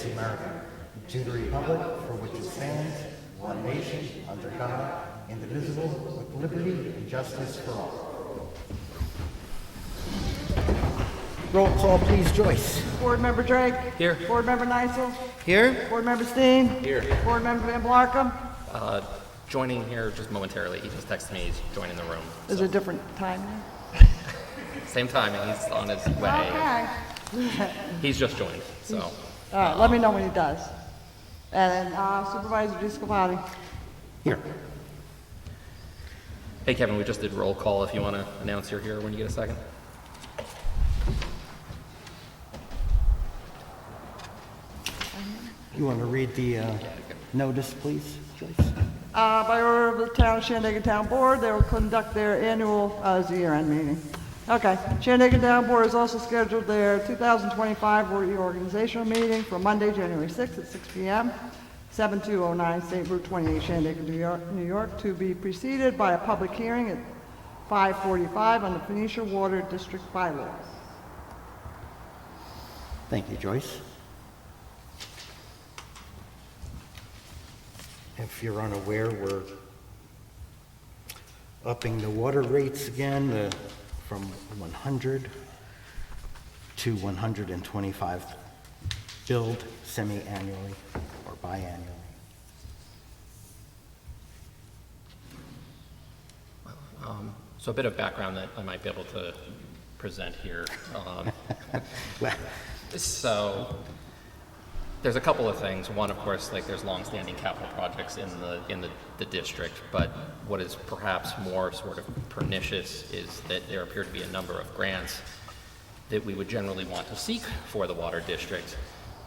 States of America, to the republic for which it stands, one nation, under God, indivisible, with liberty and justice for all. Roll call, please, Joyce. Board Member Drake. Here. Board Member Neisel. Here? Board Member Steen. Here. Board Member Van Blarkum. Joining here just momentarily. He just texted me he's joining the room. Is there a different time Same timing. He's on his way. there? Okay. He's just joined. So All right, let me know when he does. And Supervisor DeScalati. Here. hey, Kevin, we just did roll call. If you want to announce you're here when you get a second. You want to read the notice, please, Joyce? By order of the Town of Shandaken Town Board, they will conduct their annual, it's a year-end meeting. Okay, Shandaken Town Board has also scheduled their 2025 reorganizational meeting for Monday, January 6th at 6 p.m., 7209 State Route 28, Shandaken, New York, to be preceded by a public hearing at 5:45 on the Phoenicia Water District bylaws. Thank you, Joyce. If you're unaware, we're upping the water rates again from 100 to 125 billed semi-annually or biannually. So a bit of background that I might be able to present here. Well, So there's a couple of things. One, of course, like there's long-standing capital projects in the district, but what is perhaps more sort of pernicious is that there appear to be a number of grants that we would generally want to seek for the water district,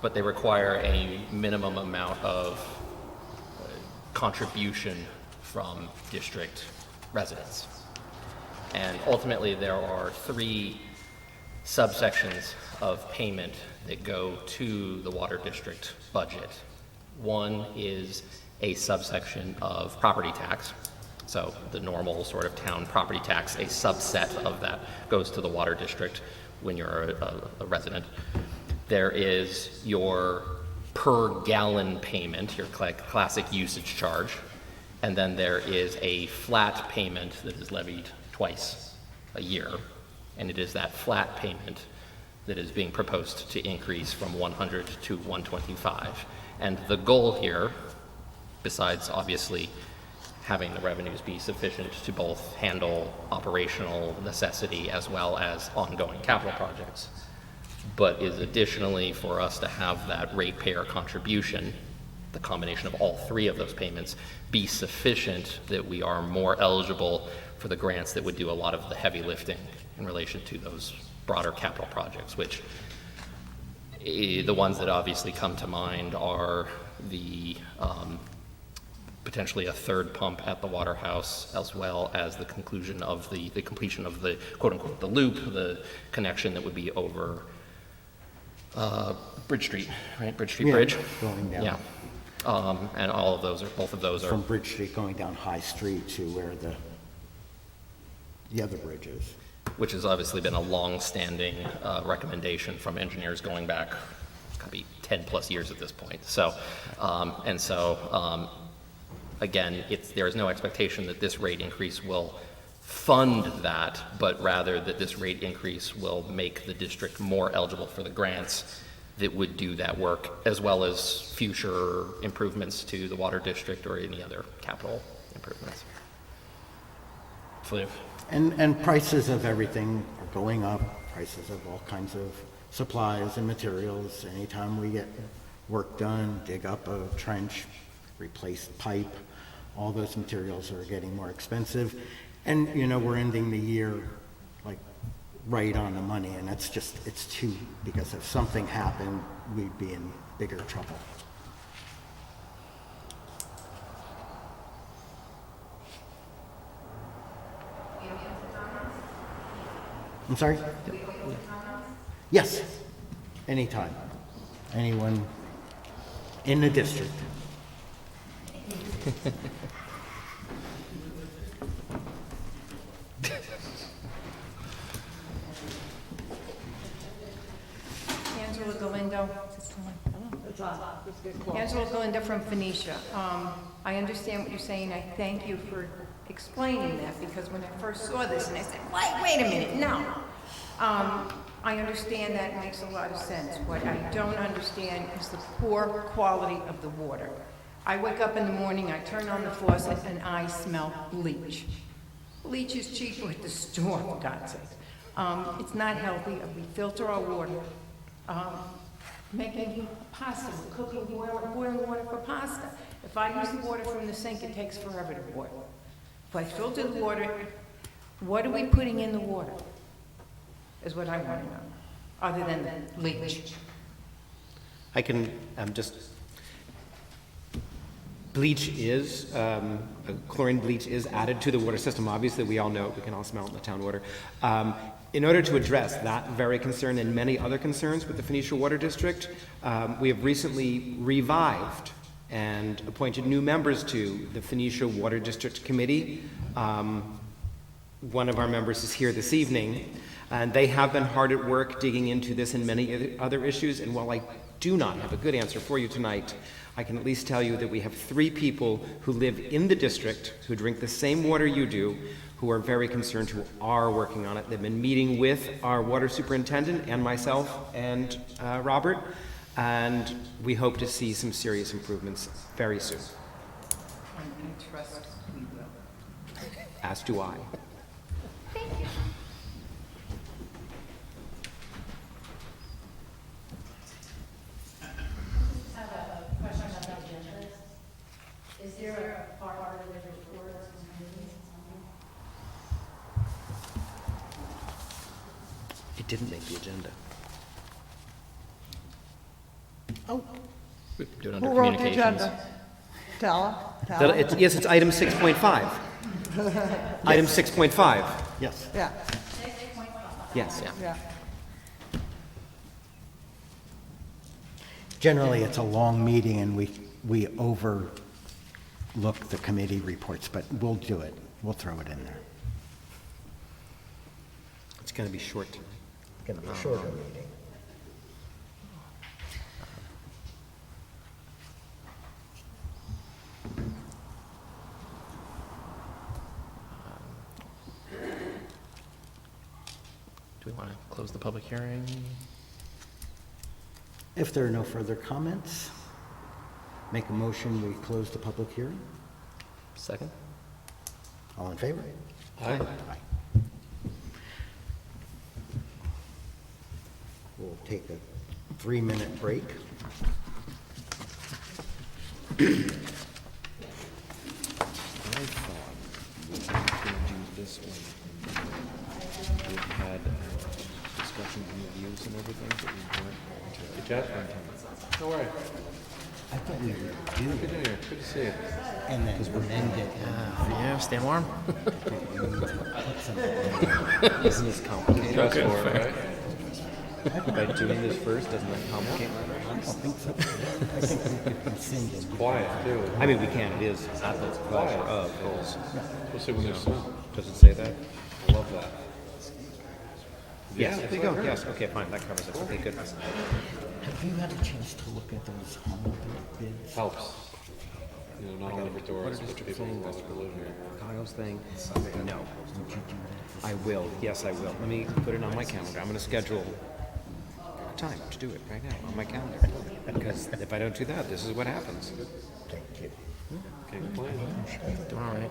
but they require a minimum amount of contribution from district residents. And ultimately, there are three subsections of payment that go to the water district budget. One is a subsection of property tax. So the normal sort of town property tax, a subset of that goes to the water district when you're a resident. There is your per gallon payment, your classic usage charge. And then there is a flat payment that is levied twice a year. And it is that flat payment that is being proposed to increase from 100 to 125. And the goal here, besides obviously having the revenues be sufficient to both handle operational necessity as well as ongoing capital projects, but is additionally for us to have that ratepayer contribution, the combination of all three of those payments, be sufficient that we are more eligible for the grants that would do a lot of the heavy lifting in relation to those broader capital projects, which the ones that obviously come to mind are the potentially a third pump at the Waterhouse, as well as the conclusion of the completion of the quote unquote the loop, the connection that would be over Bridge Street, right? Bridge Street Bridge. Going down. Yeah. And all of those are, both of those are From Bridge Street going down High Street to where the other bridge is. which has obviously been a long-standing recommendation from engineers going back, it's gotta be 10 plus years at this point. So, again, there is no expectation that this rate increase will fund that, but rather that this rate increase will make the district more eligible for the grants that would do that work, as well as future improvements to the water district or any other capital improvements. Flav? And prices of everything are going up, prices of all kinds of supplies and materials. Anytime we get work done, dig up a trench, replace pipe, all those materials are getting more expensive. And, you know, we're ending the year like right on the money, and it's too, because if something happened, we'd be in bigger trouble. I'm sorry? Yes, anytime. Anyone in the district. Angela Galindo. It's on, just get close. Angela Glinda from Phoenicia. I understand what you're saying. I thank you for explaining that, because when I first saw this and I said, wait a minute, no. I understand that, it makes a lot of sense. What I don't understand is the poor quality of the water. I wake up in the morning, I turn on the faucet, and I smell bleach. Bleach is cheaper at the store, for God's sake. It's not healthy. We filter our water. Making pasta, cooking, boiling water for pasta. If I use the water from the sink, it takes forever to boil. If I filter the water, what are we putting in the water? Is what I want to know, other than the bleach. I can bleach is, chlorine bleach is added to the water system. Obviously, we all know it. We can all smell it in the town water. In order to address that very concern and many other concerns with the Phoenicia Water District, we have recently revived and appointed new members to the Phoenicia Water District Committee. One of our members is here this evening, and they have been hard at work digging into this and many other issues. And while I do not have a good answer for you tonight, I can at least tell you that we have 3 people who live in the district, who drink the same water you do, who are very concerned, who are working on it. They've been meeting with our water superintendent and myself and Robert, and we hope to see some serious improvements very soon. I trust we will. As do I. Have a question about the agenda. Is there a part of the reports and meetings or It didn't make the agenda. Oh, We do it under who wrote the communications. agenda? Tella? Yes, it's item 6.5. Item 6.5. Yes. Yeah, Yes. Yeah. yeah. Generally, it's a long meeting and we overlook the committee reports, but we'll do it. We'll throw it in there. It's going to be short tonight. It's going to be a shorter meeting. Do we want to close the public hearing? If there are no further comments, make a motion, we close the public hearing. Second? All in favor? Aye. Aye. We'll take a 3-minute break. I thought we were going to do this one. We had discussions and reviews and everything, but we weren't going to. Good job, How are you? I thought we would do Good it to hear. Good to see you. and then amend it. Yeah, stay warm. Isn't this complicated? Stressful, right? By doing this first, doesn't that complicate? I don't think so. I think we could rescind it. Quiet, too. I mean, we can, it is at the pleasure of. Especially when there's snow. Does it say that? I love that. Yeah, there you go, yes, okay, fine, that covers it, okay, good. Have you had a chance to look at those home bids? Helps. You know, not only for tourists, but people who want to live here. Kyle's thing, no. Would you do that? I will, yes, I will. Let me put it on my calendar. I'm gonna schedule time to do it right now on my calendar. Because if I don't do that, this is what happens. Thank you. Can't complain. Doing all right.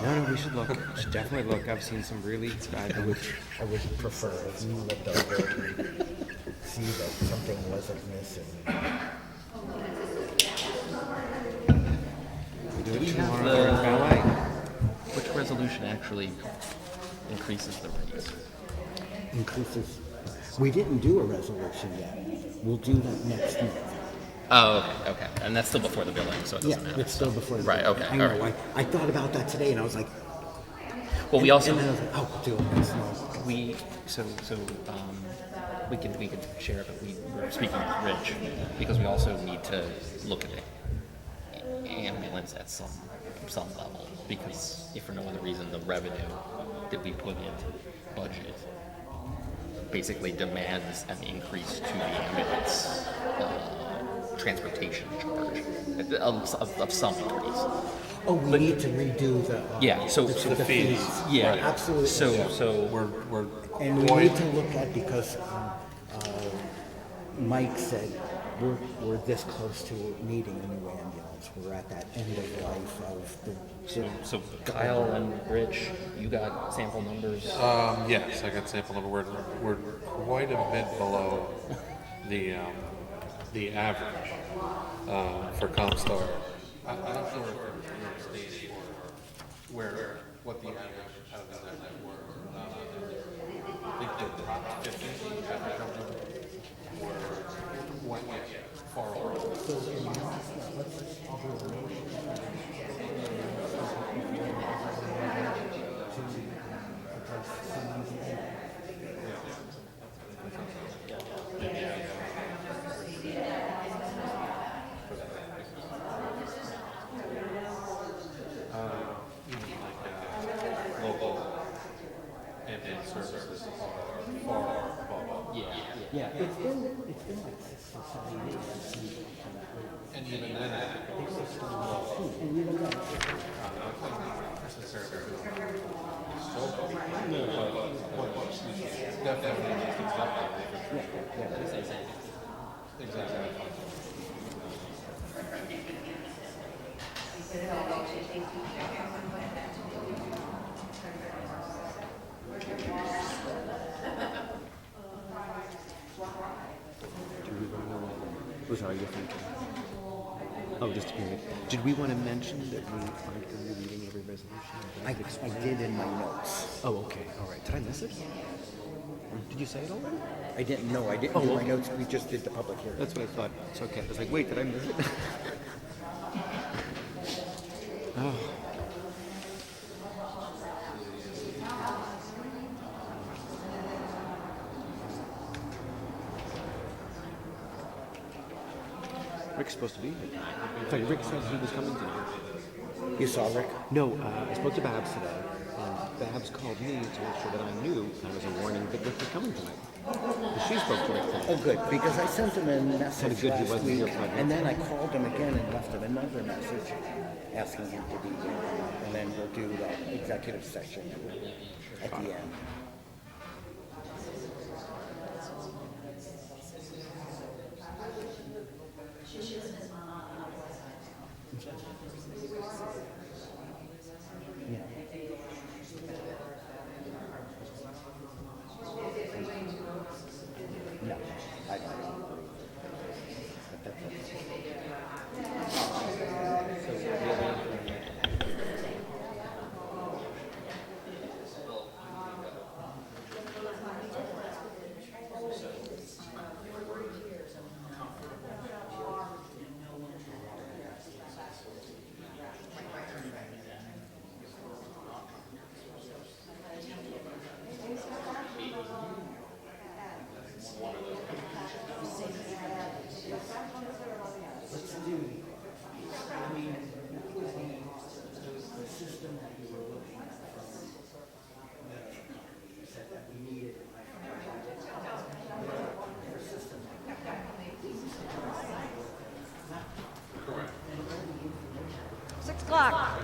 No, we should look, we should definitely look. I've seen some really bad ones. I would prefer if you looked over and see that something wasn't missing. We do it We have tomorrow during ballet. Which resolution actually increases the rates? Increases, we didn't do a resolution yet. We'll do that next month. Oh, okay. And that's still before the billing, so it Yeah, doesn't matter. it's still before. the- Right, okay, I know, all right. I thought about that today and I was like. Well, we also, And then I was like, oh, we'll do it next month. we can share it, but we're speaking with Rich, because we also need to look at the ambulance at some level, because if for no other reason, the revenue that we put into budget basically demands an increase to the ambulance transportation charge of some degrees. Oh, we need to redo the. Yeah, so the fees. yeah, Absolutely. So We're And we going, need to look at, because Mike said, we're this close to needing a new ambulance. We're at that end of life of the. so Kyle and Rich, you got sample numbers. yes, I got sample number. We're quite a bit below the average for Comstar. I don't know if New York State or what the average out of that network. I think the top 50 were far over. Local ambulance services are far above. Yeah, it's been like 6 or 7 years since we. And even then, I think it's still low. And you know what? Not necessarily so low, but definitely needs to be updated. Exactly. Oh, sorry, you're thinking. Oh, just a minute. Did we want to mention that we aren't going to be reading every resolution? I did in my notes. Oh, okay. All right. Did I miss it? Did you say it already? I didn't know. I didn't do my notes. We just did the public hearing. That's what I thought. It's okay. I was like, wait, did I miss it? Oh. Rick's supposed to be here. In fact, Rick said he was coming tonight. You saw Rick? No, I spoke to Babs today, and Babs called me to make sure that I knew I was a warning that Rick was coming tonight. But she spoke to Rick today. Oh, good, because I sent him a message good he last wasn't week, here Friday. and then I called him again and left him another message asking him to be here, and then we'll do the executive session at the end. No, I don't agree. But that's Correct. 6 o'clock.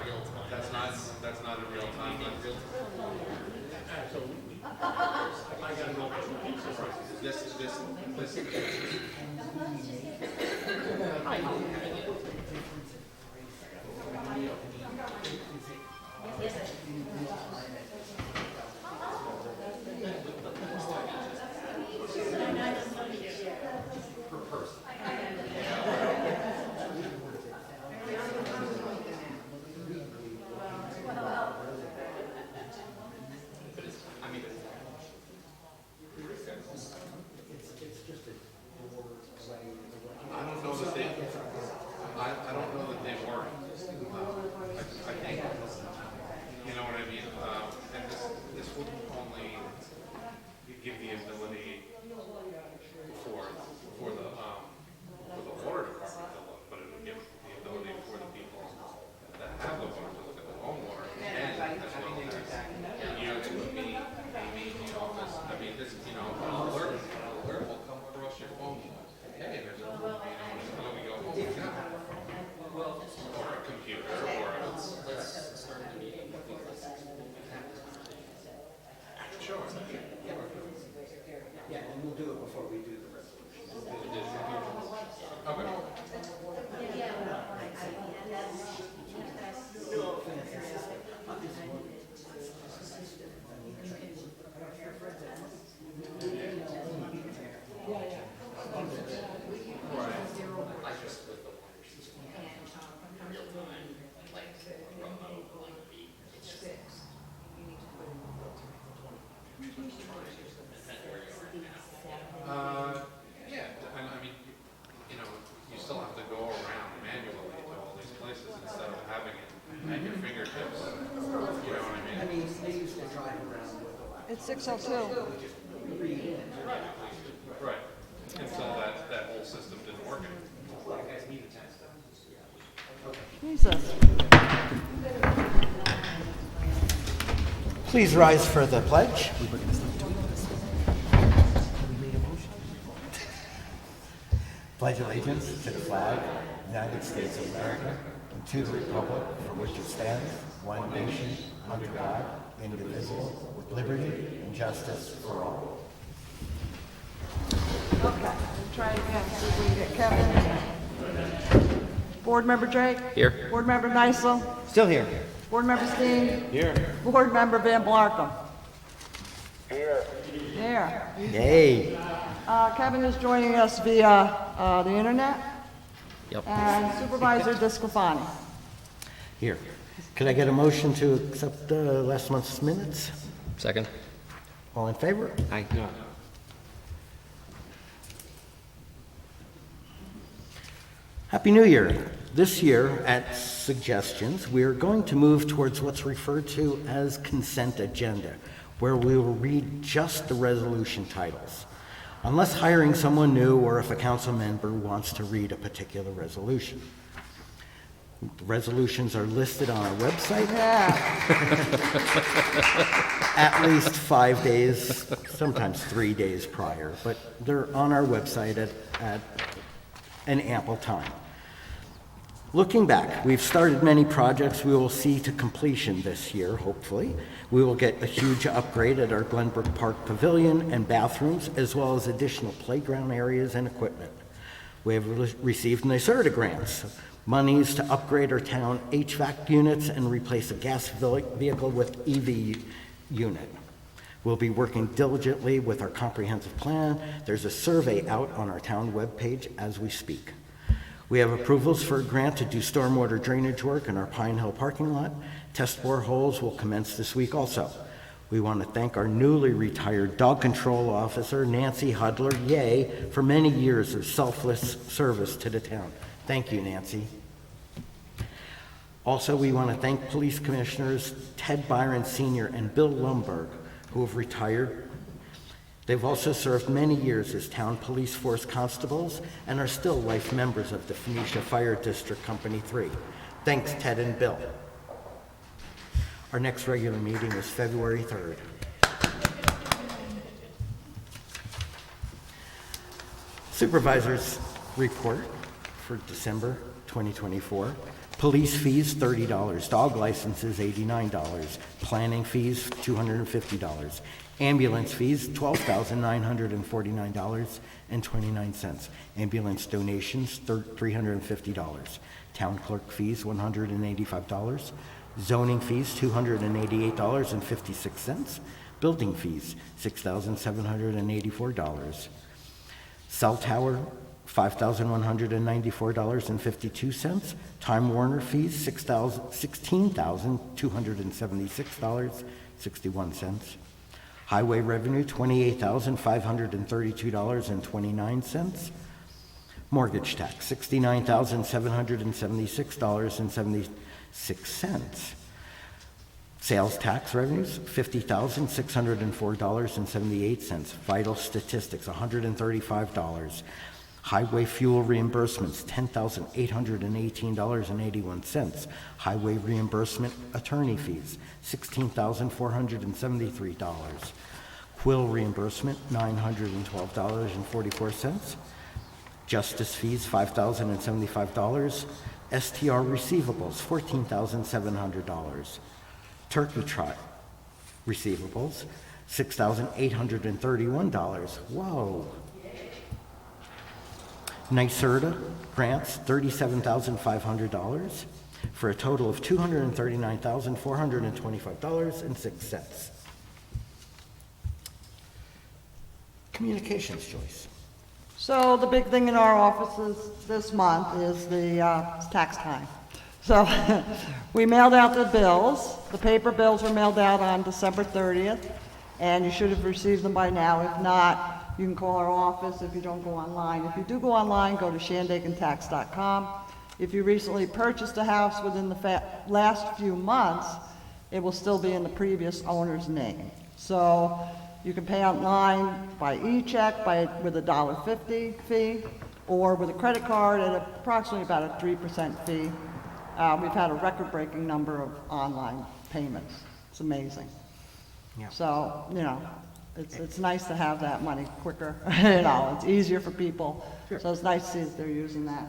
That's not in real time. This. I don't know that they. I don't know that they work. I think, you know what I mean. And this would only give the ability for the water department to look, but it would give the ability for the people that have the water to look at their own water, and as well as you to me, maybe in the office. I mean, this, an alert will come across your phone. Hey, there's a, it's going to go It's 6:02. Right, until that whole system didn't work anymore. Jesus. Please rise for the pledge. Pledge allegiance to the flag, United States of America, and to the republic for which it stands, one nation, under God, indivisible, with liberty and justice for all. Okay, we'll try again, see if we can get Kevin. Board Member Drake? Here. Board Member Nysel? Still here. Board Member Steen? Here. Board Member Van Blarkum? Here. Yay. Kevin is joining us via the internet, Yep. and Supervisor Disclafani. Here. Could I get a motion to accept last month's minutes? Second? All in favor? Aye. Happy New Year. This year, at suggestions, we are going to move towards what's referred to as consent agenda, where we will read just the resolution titles, unless hiring someone new or if a council member wants to read a particular resolution. The resolutions are listed on our website at least 5 days, sometimes 3 days prior, but they're on our website at an ample time. Looking back, we've started many projects we will see to completion this year, hopefully. We will get a huge upgrade at our Glenbrook Park Pavilion and bathrooms, as well as additional playground areas and equipment. We have received NYSERDA grants, monies to upgrade our town HVAC units and replace a gas vehicle with EV unit. We'll be working diligently with our comprehensive plan. There's a survey out on our town webpage as we speak. We have approvals for a grant to do stormwater drainage work in our Pine Hill parking lot. Test boreholes will commence this week also. We want to thank our newly retired dog control officer, Nancy Hudler, for many years of selfless service to the town. Thank you, Nancy. Also, we want to thank Police Commissioners Ted Byron Sr. and Bill Lumberg, who have retired. They've also served many years as town police force constables and are still life members of the Phoenicia Fire District Company 3. Thanks, Ted and Bill. Our next regular meeting is February 3rd. Supervisors report for December 2024. Police fees, $30. Dog licenses, $89. Planning fees, $250. Ambulance fees, $12,949.29. Ambulance donations, $350. Town clerk fees, $185. Zoning fees, $288.56. Building fees, $6,784. Cell tower, $5,194.52. Time Warner fees, $16,276.61. Highway revenue, $28,532.29. Mortgage tax, $69,776.76. Sales tax revenues, $50,604.78. Vital statistics, $135. Highway fuel reimbursements, $10,818.81. Highway reimbursement attorney fees, $16,473. Quill reimbursement, $912.44. Justice fees, $5,075. STR receivables, $14,700. Turkey trot receivables, $6,831. Whoa. NYSERDA grants, $37,500 for a total of $239,425.06. Communications, Joyce. So the big thing in our offices this month is the tax time. So we mailed out the bills. The paper bills were mailed out on December 30th, and you should have received them by now. If not, you can call our office if you don't go online. If you do go online, go to shandakentax.com. If you recently purchased a house within the last few months, it will still be in the previous owner's name. So you can pay online by e-check with a $1.50 fee, or with a credit card at approximately about a 3% fee. We've had a record-breaking number of online payments. It's amazing. Yeah. So, it's nice to have that money quicker, it's easier for people. So it's nice to see that they're using that.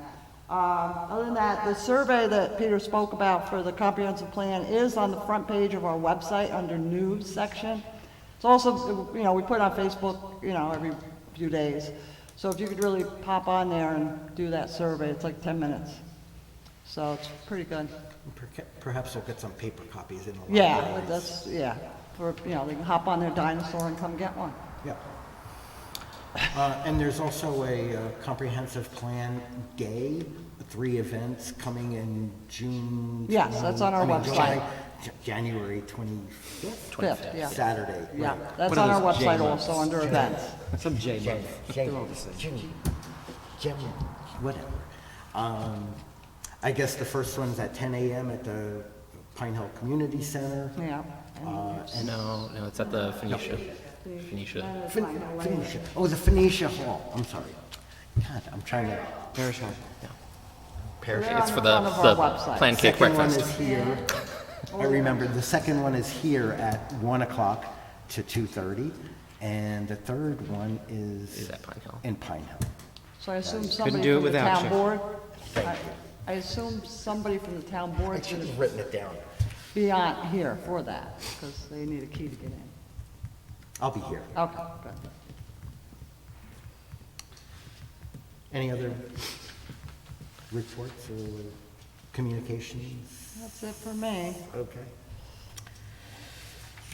Other than that, the survey that Peter spoke about for the comprehensive plan is on the front page of our website under news section. It's also, we put it on Facebook, every few days. So if you could really pop on there and do that survey, it's like 10 minutes. So it's pretty good. Perhaps we'll get some paper copies in the Yeah, libraries. but that's, they can hop on their dinosaur and come get one. Yeah. And there's also a comprehensive plan day, 3 events coming in June. Yes, that's on our website. January 25th? 5th, yeah. Saturday. Yeah, right. that's One on of our those website J also, under events. Some J month. Jan- June, whatever. I guess the first one's at 10 a.m. at the Pine Hill Community Center. Yeah. And No, it's at the Phoenicia. Phoenicia. Phoenicia. Oh, the Phoenicia Hall. I'm sorry. God, I'm trying to. Parish Hall. They're It's on for the front of our the website. plan cake Second one breakfast. is here. I remember the second one is here at 1 o'clock to 2:30, and the third one is Is at Pine Hill. in Pine Hill. So I assume somebody do it from the without town you. board, I assume somebody from the town I board's should gonna have written it down. be on here for that, because they need a key to get in. I'll be here. Okay, good. Any other reports or communications? That's it for me. Okay.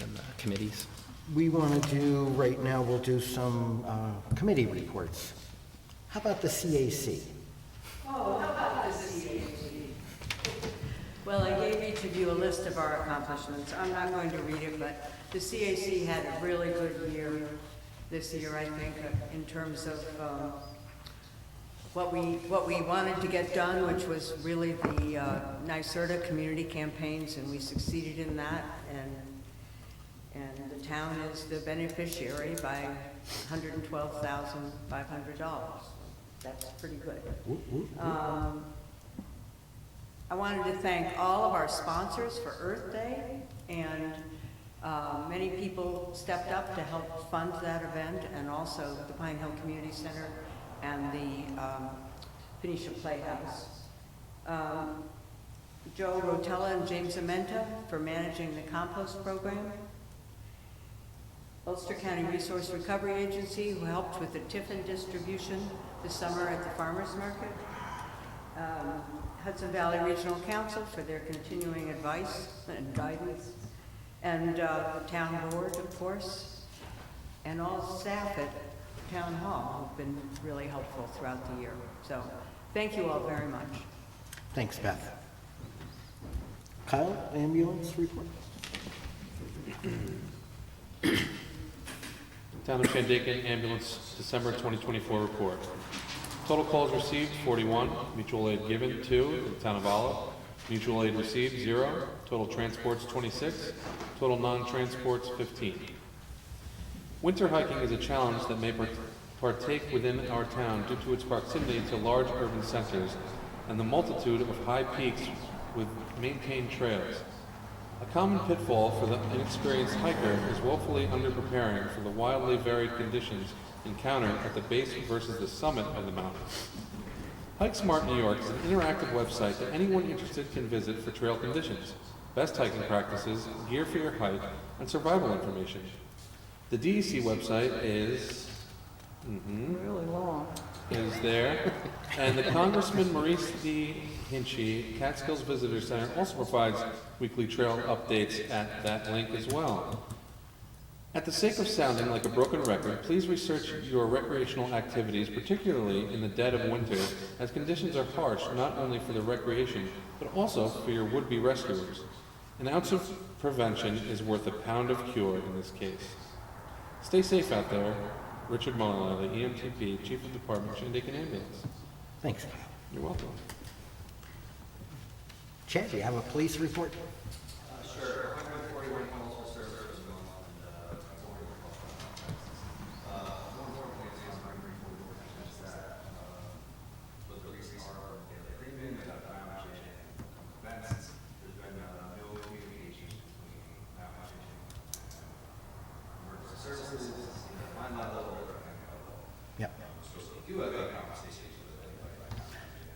And the committees. We want to do, right now, we'll do some committee reports. How about the CAC? Well, I gave each of you a list of our accomplishments. I'm not going to read it, but the CAC had a really good year this year, I think, in terms of what we wanted to get done, which was really the NYSERDA community campaigns, and we succeeded in that. And the town is the beneficiary by $112,500. That's pretty good. I wanted to thank all of our sponsors for Earth Day, and many people stepped up to help fund that event, and also the Pine Hill Community Center and the Phoenicia Playhouse. Joe Rotella and James Amenta for managing the compost program. Ulster County Resource Recovery Agency, who helped with the tiffin distribution this summer at the farmers market. Hudson Valley Regional Council for their continuing advice and guidance. And the town board, of course, and all staff at Town Hall who've been really helpful throughout the year. So thank you all very much. Thanks, Beth. Kyle, ambulance report? Town of Shandaken Ambulance December 2024 report. Total calls received, 41. Mutual aid given, 2. In the town of Olive. Mutual aid received, 0. Total transports, 26. Total non-transports, 15. Winter hiking is a challenge that may partake within our town due to its proximity to large urban centers and the multitude of high peaks with maintained trails. A common pitfall for the inexperienced hiker is woefully underpreparing for the wildly varied conditions encountered at the base versus the summit of the mountain. Hike Smart New York is an interactive website that anyone interested can visit for trail conditions, best hiking practices, gear for your hike, and survival information. The DEC website is Really long. there, and the Congressman Maurice D. Hinchey Catskills Visitor Center also provides weekly trail updates at that link as well. At the sake of sounding like a broken record, please research your recreational activities, particularly in the dead of winter, as conditions are harsh not only for the recreation, but also for your would-be rescuers. An ounce of prevention is worth a pound of cure in this case. Stay safe out there. Richard Mullenly, EMTP, Chief of Department, Shandaken Ambulance. Thanks, Kyle. You're welcome. Chad, do you have a police report? Sure. 141 calls for service going on in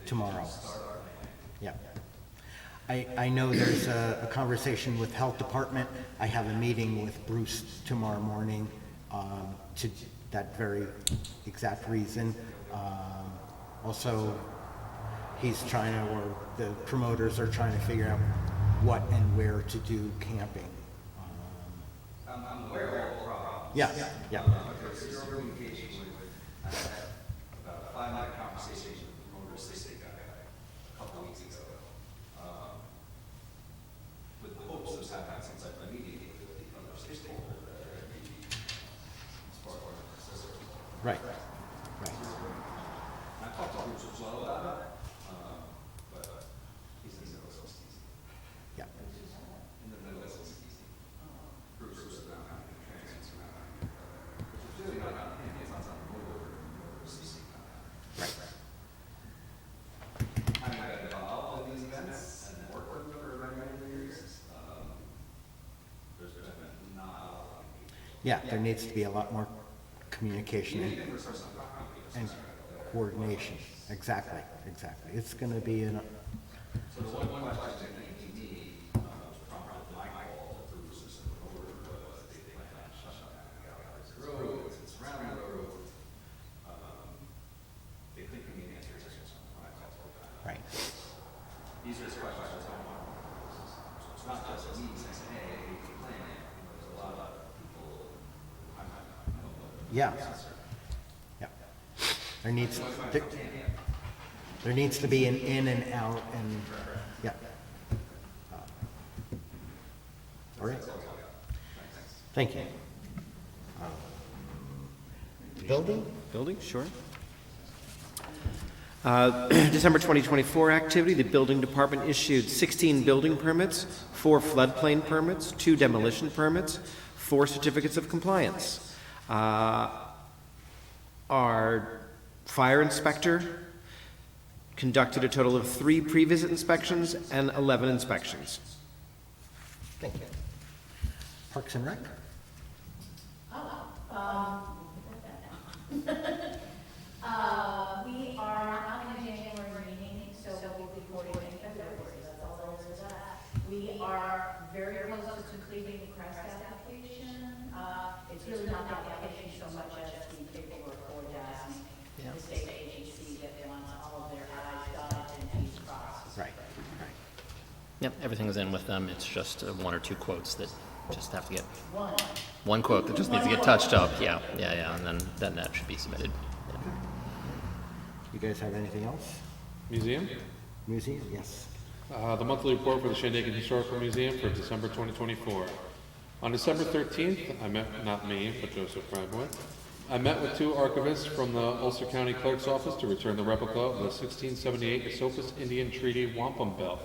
tomorrow. Yeah. I know there's a conversation with Health Department. I have a meeting with Bruce tomorrow morning to that very exact reason. Also, he's trying to, or the promoters are trying to figure out what and where to do camping. I'm aware of all the problems. Yeah, yeah. There's zero communication with, I had about a 5-minute conversation with the promoter assistant guy a couple of weeks ago. With the hopes of having some type of meeting with the other stakeholder that are maybe as far as the system. Right, right. And I talked to Bruce as well about it, but he's in the middle of some season. Yeah. In the middle of some season. Bruce was around having transits around, which is really not on him, it's not on the motor assisting. Right. I'm got involved in these events and worked with them for many years. There's been not a lot of communication. Yeah, there needs to be a lot more communication Even for some and coordination. Exactly, exactly. It's going to be an, So the one question that came to me, was prompted my call to Bruce and the promoter was they plan on shutting down the Gallagher's Road, and surrounding the road. They couldn't give me an answer to some when I called for that. right. These are the questions I want. So it's not just me saying, hey, we plan, there's a lot of people, I don't know. Yeah. Yeah. There needs to be an in and out and, yeah. All right. Thank you. Building? Building, sure. December 2024 activity, the building department issued 16 building permits, 4 floodplain permits, 2 demolition permits, 4 certificates of compliance. Our fire inspector conducted a total of 3 pre-visit inspections and 11 inspections. Thank you. Parks and Rec? We are not having a January meeting, so we'll be reporting in February, that's all there is to that. We are very close to completing the CREST application. It's really not the application so much as the paperwork for the state agency that wants all of their I's dotted and T's crossed. Right, right. Yep, everything is in with them. It's just 1 or 2 quotes that just have to get, one quote that just needs to get touched up. Yeah, and then that should be submitted. Yeah. You guys have anything else? Museum? Museum? Yes. The monthly report for the Shandaken Historical Museum for December 2024. On December 13th, I met, not me, but Joseph Bradboy. I met with 2 archivists from the Ulster County Clerk's Office to return the replica of the 1678 Esopus Indian Treaty Wampum Bell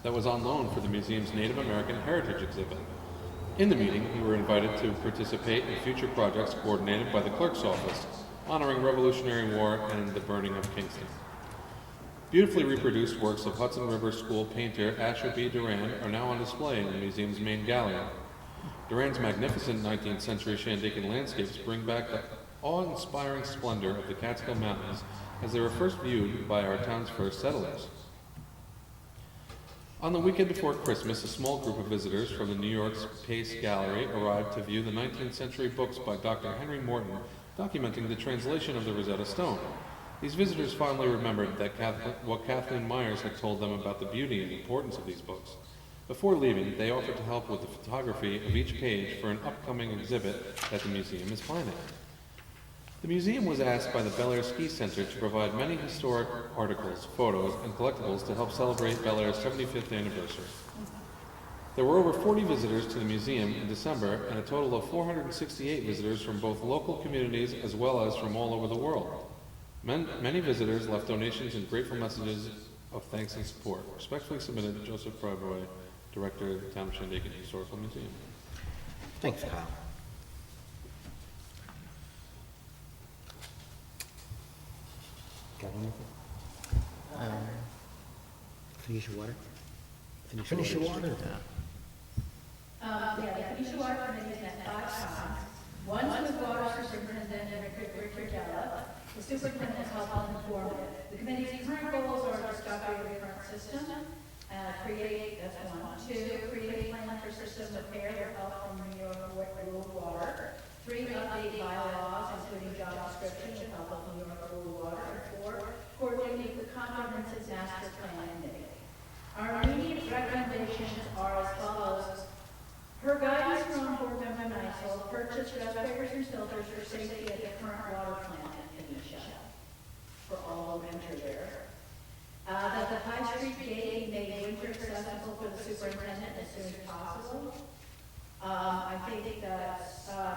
that was on loan for the museum's Native American Heritage exhibit. In the meeting, we were invited to participate in future projects coordinated by the Clerk's Office, honoring Revolutionary War and the burning of Kingston. Beautifully reproduced works of Hudson River School painter Asher B. Duran are now on display in the museum's main gallery. Duran's magnificent 19th century Shandaken landscapes bring back the awe-inspiring splendor of the Catskill Mountains as they were first viewed by our town's first settlers. On the weekend before Christmas, a small group of visitors from the New York's Pace Gallery arrived to view the 19th century books by Dr. Henry Morton documenting the translation of the Rosetta Stone. These visitors finally remembered that what Kathleen Myers had told them about the beauty and importance of these books. Before leaving, they offered to help with the photography of each page for an upcoming exhibit that the museum is planning. The museum was asked by the Bel Air Ski Center to provide many historic articles, photos, and collectibles to help celebrate Bel Air's 75th anniversary. There were over 40 visitors to the museum in December and a total of 468 visitors from both local communities as well as from all over the world. Many visitors left donations and grateful messages of thanks and support. Respectfully submitted, Joseph Bradboy, Director of the Town of Shandaken Historical Museum. Thanks, Kyle. Got anything? Finish your water? Finish your water. Yeah, the Finish Water Committee has met 5 times. Once with Water Superintendent Richard Della. The superintendent has helped inform it. The committee's current goals are to upgrade the current system. That's one. Two, create a plan for system repair with help from New York Rural Water. Three, update bylaws, including job description with help of New York Rural Water. And four, coordinate the comprehensive master plan committee. Our immediate recommendations are as follows. Per guidance from Board Member Nysel, purchase respirators and filters for safety at the current water plant at Phoenicia for all who enter there. That the High Street gate be made winter accessible for the superintendent as soon as possible. I think that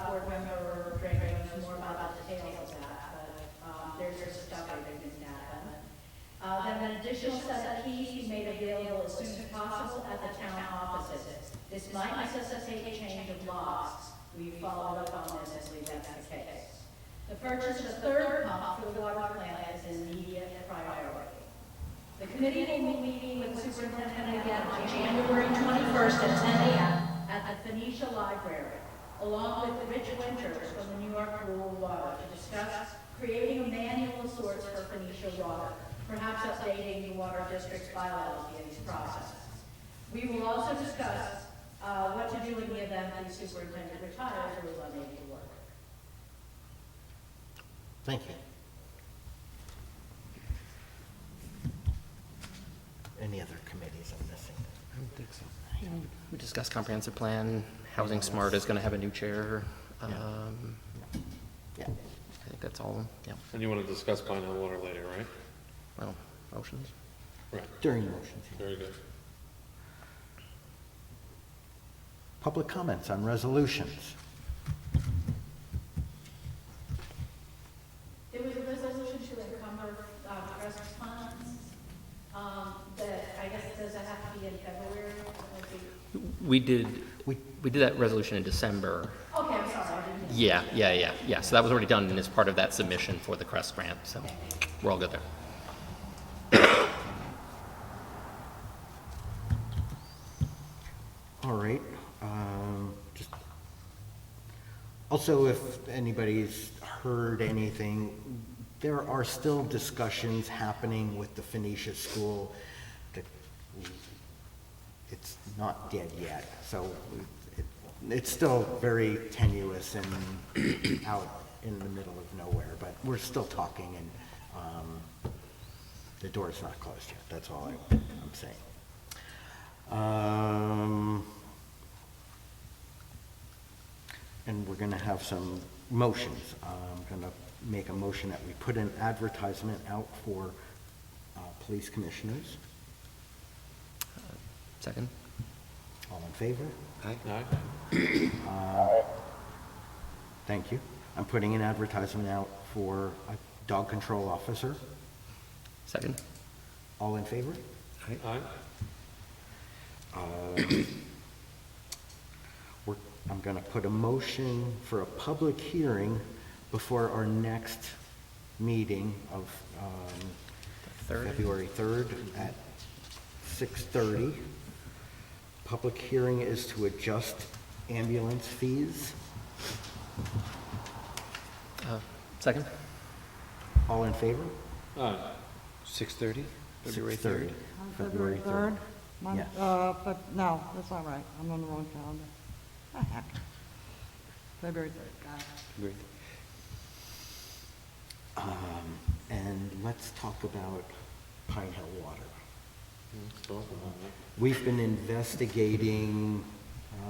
Board Member Drago knows more about the details of that, but there's some stuff I think needs to happen. Then an additional set of keys be made available as soon as possible at the town offices. This might necessitate change of locks. We followed up on this and believe that's the case. The purchase of a third pump for the water plant is an immediate priority. The committee will be meeting with the superintendent again on January 21st at 10 a.m. at the Phoenicia Library, along with Rich Winters from the New York Rural Water to discuss creating a manual of sorts for Phoenicia Water, perhaps updating the water district's bylaws via these processes. We will also discuss what to do in the event the superintendent retires or is unable to work. Thank you. Any other committees I'm missing? I don't think so. We discussed comprehensive plan, Housing Smart is going to have a new chair. Yeah. I think that's all, yeah. And you want to discuss Pine Hill Water later, right? Well, motions? Right, During motions. Yeah. very good. Public comments on resolutions. There was a resolution to encumber trust funds, that I guess, does that have to be in February? We did that resolution in December. Okay, I'm sorry, I didn't. Yeah. So that was already done and is part of that submission for the CREST grant, so we're all good there. All right. Just also, if anybody's heard anything, there are still discussions happening with the Phoenicia School. That it's not dead yet, so it's still very tenuous and out in the middle of nowhere, but we're still talking, and the door's not closed yet. That's all I'm saying. And we're going to have some motions. I'm going to make a motion that we put an advertisement out for police commissioners. Second? All in favor? Aye. Thank you. I'm putting an advertisement out for a dog control officer. Second? All in favor? Aye. I'm going to put a motion for a public hearing before our next meeting of Third? February 3rd at 6:30. Public hearing is to adjust ambulance fees. Second? All in favor? Aye. 6:30, February 6:30. 3rd. February 3rd. Mon- Yeah. but, no, that's not right, I'm on the wrong calendar. Ah, heck. February 3rd, got it. February And let's talk about Pine Hill Water. So, We've been investigating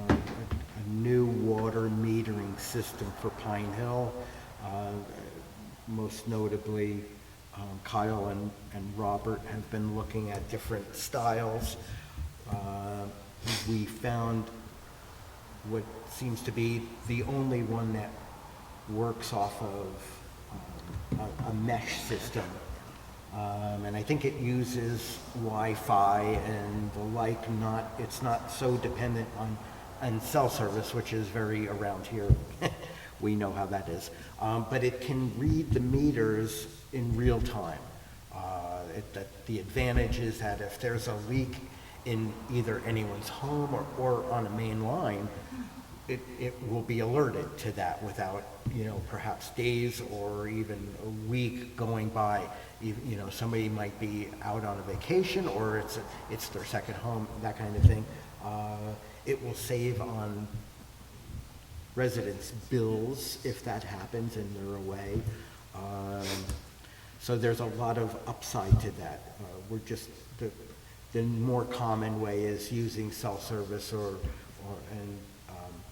a new water metering system for Pine Hill. Most notably, Kyle and Robert have been looking at different styles. We found what seems to be the only one that works off of a mesh system. And I think it uses Wi-Fi and the like, it's not so dependent on cell service, which is very around here. We know how that is. But it can read the meters in real time. The advantage is that if there's a leak in either anyone's home or on a main line, it will be alerted to that without, perhaps days or even a week going by. You know, somebody might be out on a vacation, or it's their second home, that kind of thing. It will save on residents' bills if that happens and they're away. So there's a lot of upside to that. We're just, the more common way is using cell service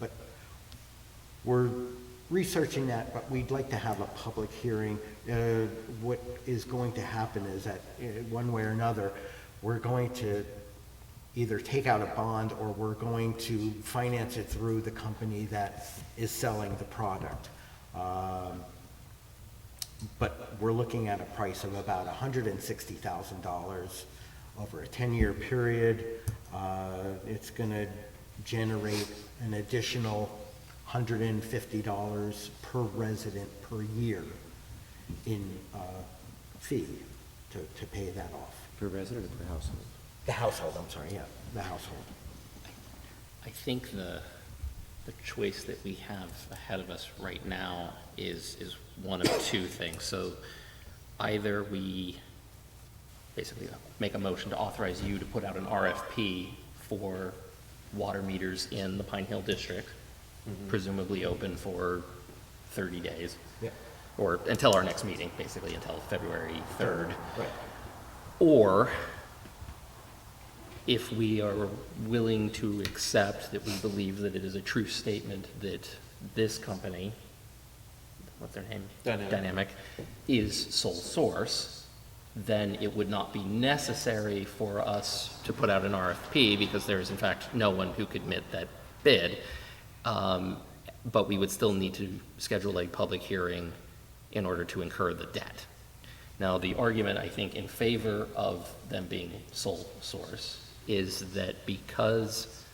but we're researching that, but we'd like to have a public hearing. What is going to happen is that one way or another, we're going to either take out a bond or we're going to finance it through the company that is selling the product. But we're looking at a price of about $160,000 over a 10-year period. It's going to generate an additional $150 per resident per year in fee to pay that off. Per resident or per household? The household, I'm sorry, yeah, the household. I think the choice that we have ahead of us right now is one of two things. So either we basically make a motion to authorize you to put out an RFP for water meters in the Pine Hill District, presumably open for 30 days. Yeah. Or until our next meeting, basically until February 3rd. Right. Or if we are willing to accept that we believe that it is a true statement that this company, what's their name? Dynamic, is sole source, then it would not be necessary for us to put out an RFP because there is in fact no one who could admit that bid. But we would still need to schedule a public hearing in order to incur the debt. Now, the argument, I think, in favor of them being sole source is that because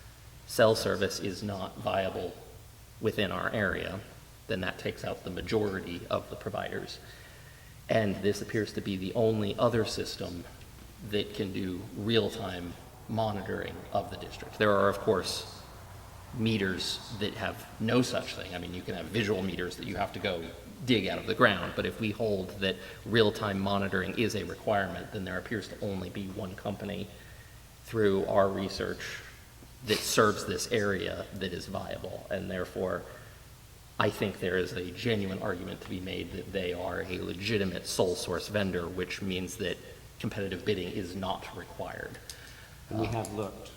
cell service is not viable within our area, then that takes out the majority of the providers. And this appears to be the only other system that can do real-time monitoring of the district. There are, of course, meters that have no such thing. I mean, you can have visual meters that you have to go dig out of the ground, but if we hold that real-time monitoring is a requirement, then there appears to only be one company through our research that serves this area that is viable, and therefore I think there is a genuine argument to be made that they are a legitimate sole source vendor, which means that competitive bidding is not required. And we have looked.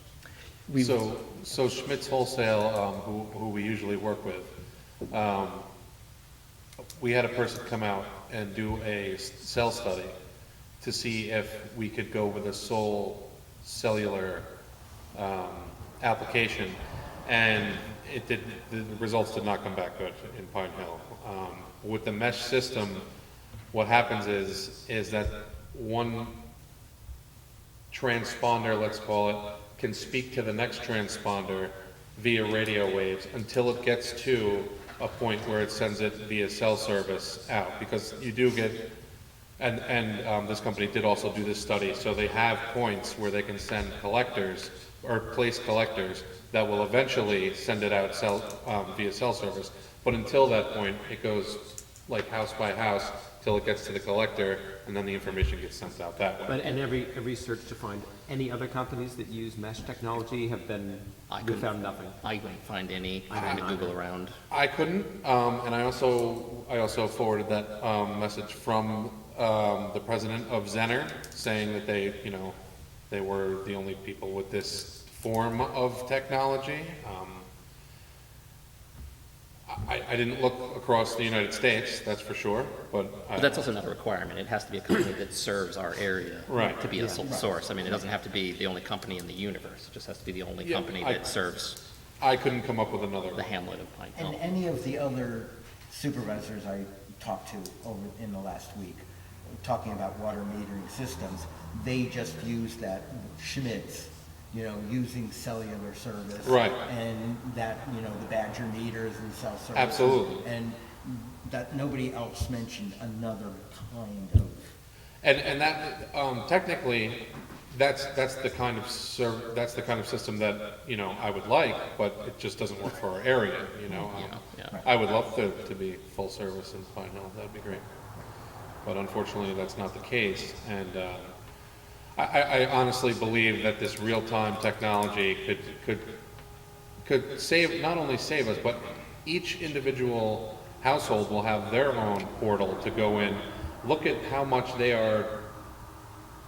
So Schmidt's Wholesale, who we usually work with, we had a person come out and do a cell study to see if we could go with a sole cellular application, and the results did not come back good in Pine Hill. With the mesh system, what happens is that one transponder, let's call it, can speak to the next transponder via radio waves until it gets to a point where it sends it via cell service out, because you do get, and this company did also do this study, so they have points where they can send collectors or place collectors that will eventually send it out via cell service. But until that point, it goes like house by house till it gets to the collector, and then the information gets sent out that way. But and every search to find any other companies that use mesh technology have been, we found nothing. I couldn't find any. I had to Google around. I couldn't, and I also forwarded that message from the president of Zener, saying that they were the only people with this form of technology. I didn't look across the United States, that's for sure, but that's also not a requirement. It has to be a company that serves our area Right. to be a sole source. I mean, it doesn't have to be the only company in the universe. It just has to be the only company that serves I couldn't come up with another. the hamlet of Pine Hill. And any of the other supervisors I talked to over in the last week, talking about water metering systems, they just use that Schmidt's, using cellular service. Right. And that, the Badger meters and cell service. Absolutely. And that nobody else mentioned another kind of. And that technically, that's the kind of system that I would like, but it just doesn't work for our area. Yeah. I would love to be full service in Pine Hill. That'd be great. But unfortunately, that's not the case. And I honestly believe that this real-time technology could save, not only save us, but each individual household will have their own portal to go in, look at how much they are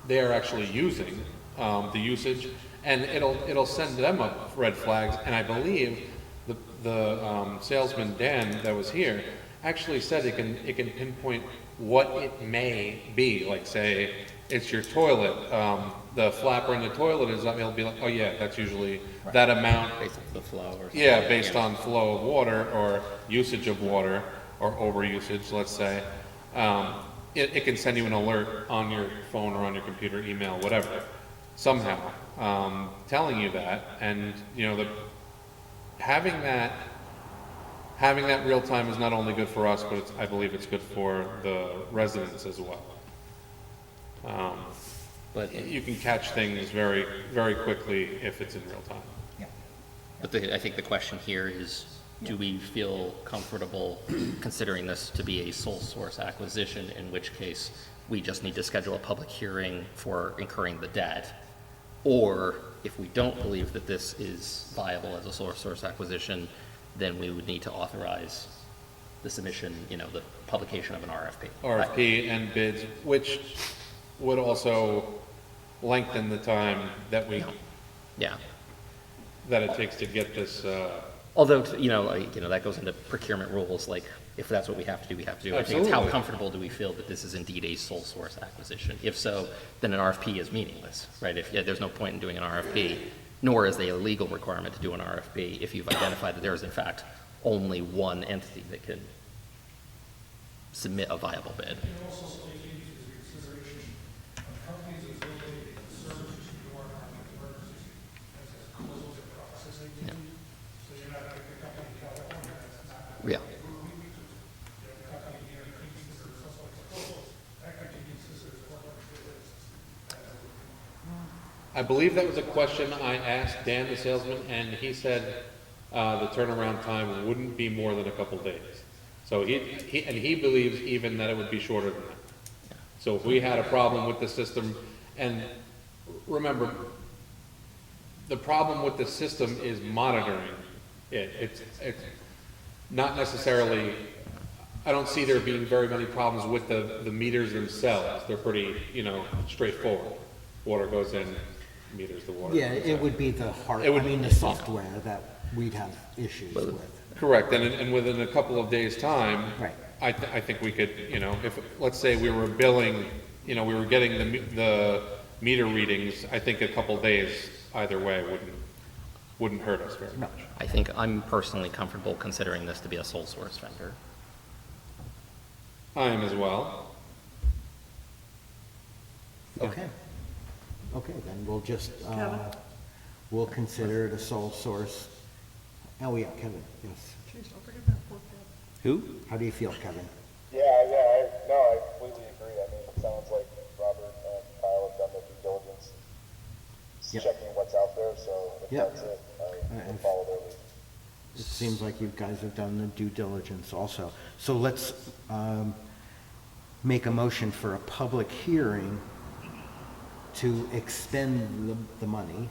actually using, the usage, and it'll send them up red flags. And I believe the salesman Dan that was here actually said it can pinpoint what it may be. Like, say it's your toilet, the flapper in the toilet is up. He'll be like, oh yeah, that's usually that amount. Based on the flow or something. Yeah, based on flow of water or usage of water or overusage, let's say. It can send you an alert on your phone or on your computer, email, whatever, somehow, telling you that. And, you know, having that real time is not only good for us, but I believe it's good for the residents as well. But You can catch things very, very quickly if it's in real time. I think the question here is, do we feel comfortable considering this to be a sole source acquisition, in which case we just need to schedule a public hearing for incurring the debt? Or if we don't believe that this is viable as a sole source acquisition, then we would need to authorize the submission, the publication of an RFP. RFP and bids, which would also lengthen the time that Yeah. that it takes to get this, Although, that goes into procurement rules, like, if that's what we have to do, we have to do. I think it's how Absolutely. comfortable do we feel that this is indeed a sole source acquisition? If so, then an RFP is meaningless, right? There's no point in doing an RFP, nor is there a legal requirement to do an RFP if you've identified that there is in fact only one entity that can submit a viable bid. Yeah. I believe that was a question I asked Dan, the salesman, and he said the turnaround time wouldn't be more than a couple days. So he believes even that it would be shorter than that. So if we had a problem with the system, and remember, the problem with the system is monitoring it. It's not necessarily, I don't see there being very many problems with the meters themselves. They're pretty, straightforward. Water goes in, meters the water. Yeah, goes it out. would be the the software that we'd have issues with. Correct, and within a couple of days' time, Right. I think we could, if, let's say we were billing, we were getting the meter readings, I think a couple of days either way wouldn't hurt us very much. I think I'm personally comfortable considering this to be a sole source vendor. I am as well. Okay. Okay, then we'll just, Kevin? we'll consider it a sole source. Oh, yeah, Kevin, yes. Jeez, don't forget that poor Kevin. Who? How do you feel, Kevin? I completely agree. I mean, it sounds like Robert and Kyle have done their due diligence, Yep. checking what's out there, so if Yep. that's it, I will And- follow their lead. It seems like you guys have done the due diligence also. So let's make a motion for a public hearing to expend the money.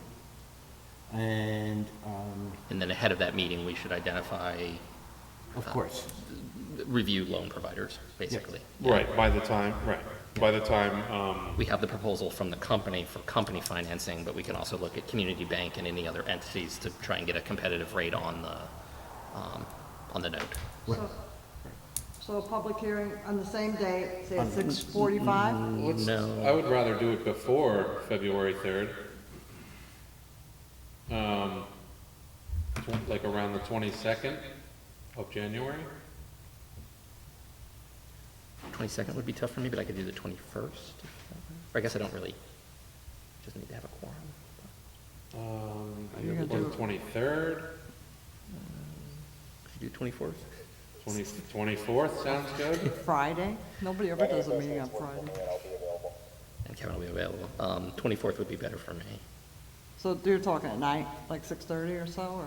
And, And then ahead of that meeting, we should identify, of course, review loan providers, basically. Right, by the time, We have the proposal from the company for company financing, but we can also look at Community Bank and any other entities to try and get a competitive rate on the note. So a public hearing on the same day, say at 6:45? No. I would rather do it before February 3rd. Like around the 22nd of January. 22nd would be tough for me, but I could do the 21st. Or I guess I don't really, just need to have a quorum. You're gonna Or do the it. 23rd, Could you do 24th? 24th, sounds good. Friday? Nobody ever does a meeting on Friday. And I'll be available. And Kevin will be available. 24th would be better for me. So you're talking at night, like 6:30 or so,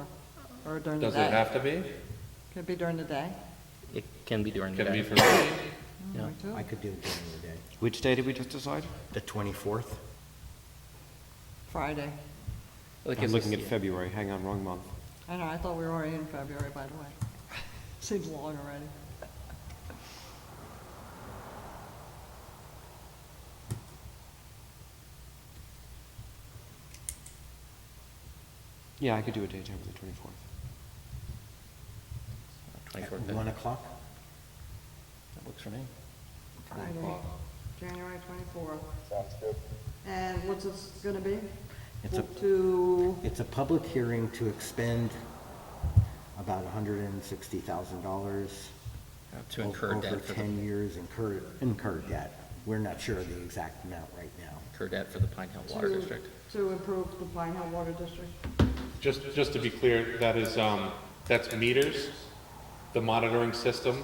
or during the Does day? it have to be? Could it be during the day? It can be during the Can be day. for me. Yeah. Me too. I could do it during the day. Which day did we just decide? The 24th? Friday. Well, it I'm gives looking us- at February, hang on, wrong month. I know, I thought we were already in February, by the way. Seems long already. Yeah, I could do a daytime on the 24th. 24th, At 1 o'clock? that works for me. Friday, January 24th. Sounds good. And what's this gonna be? It's a- To, It's a public hearing to expend about $160,000. To incur debt Over for the, 10 years, incur debt. We're not sure of the exact amount right now. incur debt for the Pine Hill Water to- District. to improve the Pine Hill Water District. Just to be clear, that is, that's meters, the monitoring system,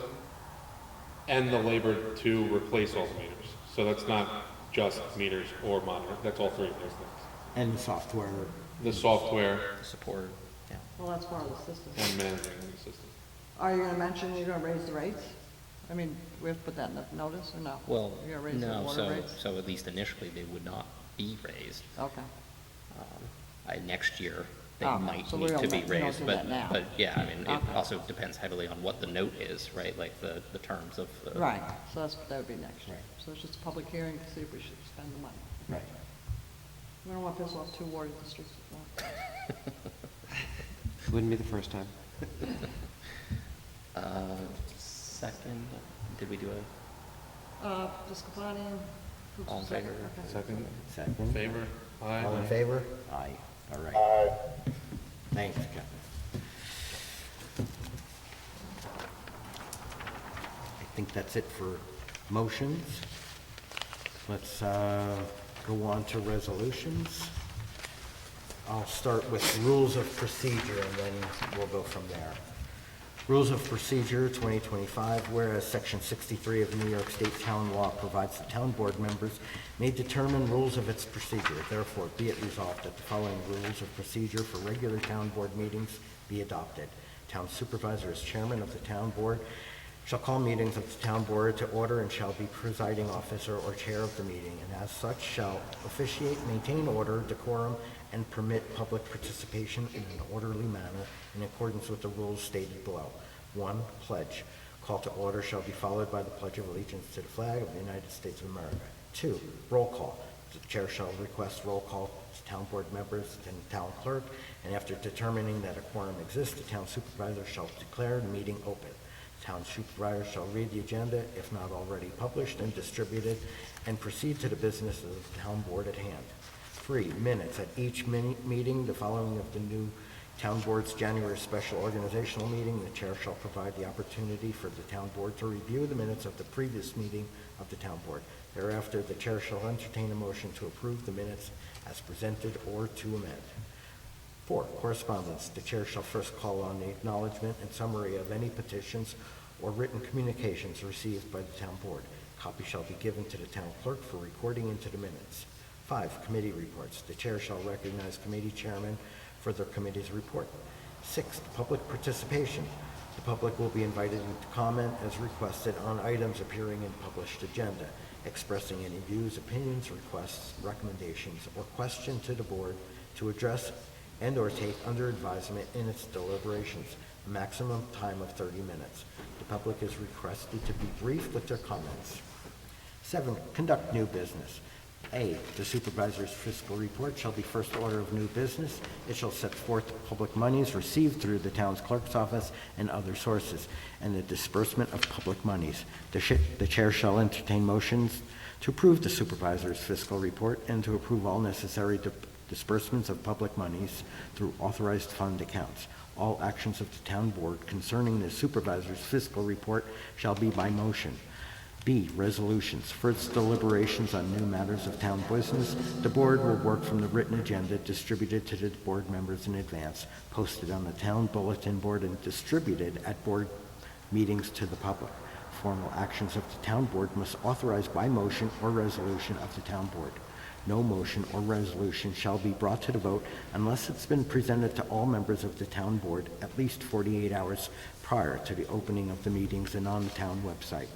and the labor to replace all the meters. So that's not just meters or monitor, that's all three of those things. And software, The software Support, yeah. Well, that's part of the system. and managing the system. Are you gonna mention you're gonna raise the rates? I mean, we have to put that in the notice or no? Well, You're gonna raise the no, water so, rates? so at least initially, they would not be raised. Okay. Next year, they Oh, might so we need don't to be let- we don't raised, do but, that now. but, yeah, I mean, it Okay. also depends heavily on what the note is, right? Like the terms of the. Right, so that would be next year. Right. So it's just a public hearing to see if we should spend the money. right. We don't want to piss off two water districts at once. Wouldn't be the first time. Second, did we do a, Discopani and. who's All in second? favor? Okay. Second, Second? favor? Aye. All in favor? Aye. All right. Aye. Thanks, Kevin. I think that's it for motions. Let's go on to resolutions. I'll start with rules of procedure, and then we'll go from there. Rules of Procedure 2025, whereas Section 63 of New York State Town Law provides the town board members may determine rules of its procedure. Therefore, be it resolved that the following rules of procedure for regular town board meetings be adopted. Town supervisor as chairman of the town board shall call meetings of the town board to order and shall be presiding officer or chair of the meeting, and as such shall officiate, maintain order, decorum, and permit public participation in an orderly manner in accordance with the rules stated below. 1, pledge. Call to order shall be followed by the Pledge of Allegiance to the flag of the United States of America. 2, roll call. The chair shall request roll call to town board members and town clerk, and after determining that a quorum exists, the town supervisor shall declare the meeting open. Town supervisor shall read the agenda, if not already published and distributed, and proceed to the business of the town board at hand. 3, minutes. At each meeting, the following of the new town board's January special organizational meeting, the chair shall provide the opportunity for the town board to review the minutes of the previous meeting of the town board. Thereafter, the chair shall entertain a motion to approve the minutes as presented or to amend. 4, correspondence. The chair shall first call on the acknowledgement and summary of any petitions or written communications received by the town board. Copy shall be given to the town clerk for recording into the minutes. 5, committee reports. The chair shall recognize committee chairmen for their committee's report. 6, public participation. The public will be invited to comment as requested on items appearing in published agenda, expressing any views, opinions, requests, recommendations, or question to the board to address and or take under advisement in its deliberations, a maximum time of 30 minutes. The public is requested to be brief with their comments. 7, conduct new business. A, the supervisor's fiscal report shall be first order of new business. It shall set forth public monies received through the town's clerk's office and other sources, and the disbursement of public monies. The chair shall entertain motions to approve the supervisor's fiscal report and to approve all necessary disbursements of public monies through authorized fund accounts. All actions of the town board concerning the supervisor's fiscal report shall be by motion. B, resolutions. For its deliberations on new matters of town business, the board will work from the written agenda distributed to the board members in advance, posted on the town bulletin board, and distributed at board meetings to the public. Formal actions of the town board must authorize by motion or resolution of the town board. No motion or resolution shall be brought to the vote unless it's been presented to all members of the town board at least 48 hours prior to the opening of the meetings and on the town website.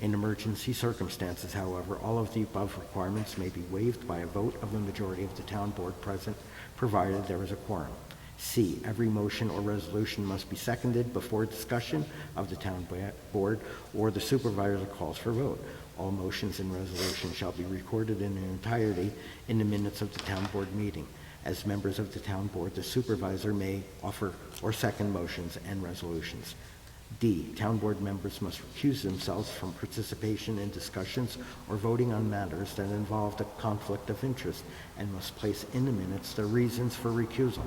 In emergency circumstances, however, all of the above requirements may be waived by a vote of the majority of the town board present, provided there is a quorum. C, every motion or resolution must be seconded before discussion of the town board or the supervisor calls for vote. All motions and resolutions shall be recorded in their entirety in the minutes of the town board meeting. As members of the town board, the supervisor may offer or second motions and resolutions. D, town board members must recuse themselves from participation in discussions or voting on matters that involve a conflict of interest and must place in the minutes their reasons for recusal.